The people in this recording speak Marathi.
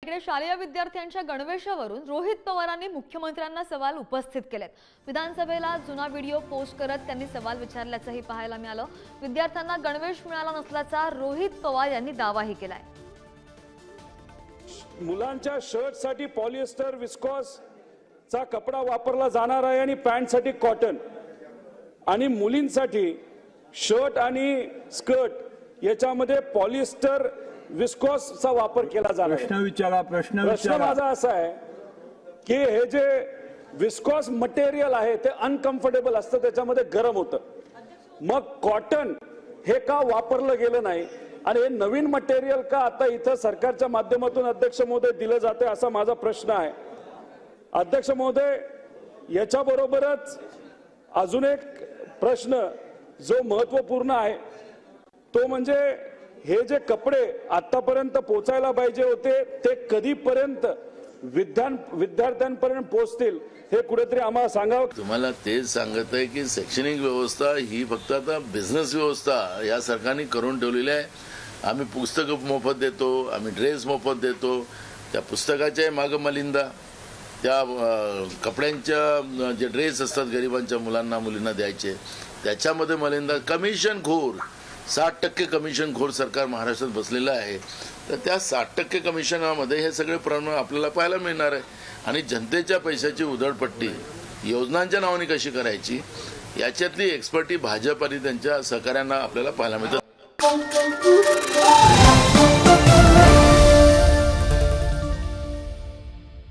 इकडे शालेय विद्यार्थ्यांच्या गणवेशावरून रोहित पवारांनी मुख्यमंत्र्यांना सवाल उपस्थित केलेत। विधानसभेला जुना व्हिडिओ पोस्ट करत त्यांनी सवाल विचारल्याचंही पाहायला मिळालं। विद्यार्थ्यांना गणवेश मिळाला नसल्याचा रोहित पवार यांनी दावाही केलाय। मुलांच्या शर्टसाठी पॉलिएस्टर विस्कॉस चा कपडा वापरला जाणार आहे आणि पॅन्टसाठी कॉटन, आणि मुलींसाठी शर्ट आणि स्कर्ट याच्यामध्ये पॉलिएस्टर विस्कॉसचा वापर केला जाणार आहे। प्रश्न माझा असा आहे की हे जे विस्कॉस मटेरियल आहे ते अनकम्फर्टेबल असतं, त्याच्यामध्ये गरम होतं, मग कॉटन हे का वापरलं गेलं नाही आणि हे नवीन मटेरियल का आता इथं सरकारच्या माध्यमातून अध्यक्ष महोदय दिलं जाते असा माझा प्रश्न आहे। अध्यक्ष महोदय, याच्याबरोबरच अजून एक प्रश्न जो महत्त्वपूर्ण आहे तो म्हणजे हे जे कपडे आतापर्यंत पोहोचायला पाहिजे होते ते कधीपर्यंत विद्यार्थ्यांपर्यंत पोहोचतील हे कुठेतरी आम्हाला सांगावं। तुम्हाला तेच सांगत आहे की शैक्षणिक व्यवस्था ही फक्त आता बिझनेस व्यवस्था या सरकारने करून ठेवलेली आहे। आम्ही पुस्तकं मोफत देतो, आम्ही ड्रेस मोफत देतो, त्या पुस्तकाच्या मागं मलिंदा, त्या कपड्यांच्या जे ड्रेस असतात गरिबांच्या मुलांना मुलींना द्यायचे त्याच्यामध्ये मलिंदा, कमिशनखोर 60% कमिशनखोर सरकार महाराष्ट्रात बसलेलं आहे। तर त्या 60% कमिशनामध्ये हे सगळे प्रमाण आपल्याला पाहायला मिळणार आहे। आणि जनतेच्या पैशाची उधळपट्टी योजनांच्या नावाने कशी करायची याच्यातली एक्सपर्टी भाजप आणि त्यांच्या सहकाऱ्यांना आपल्याला पाहायला मिळतं।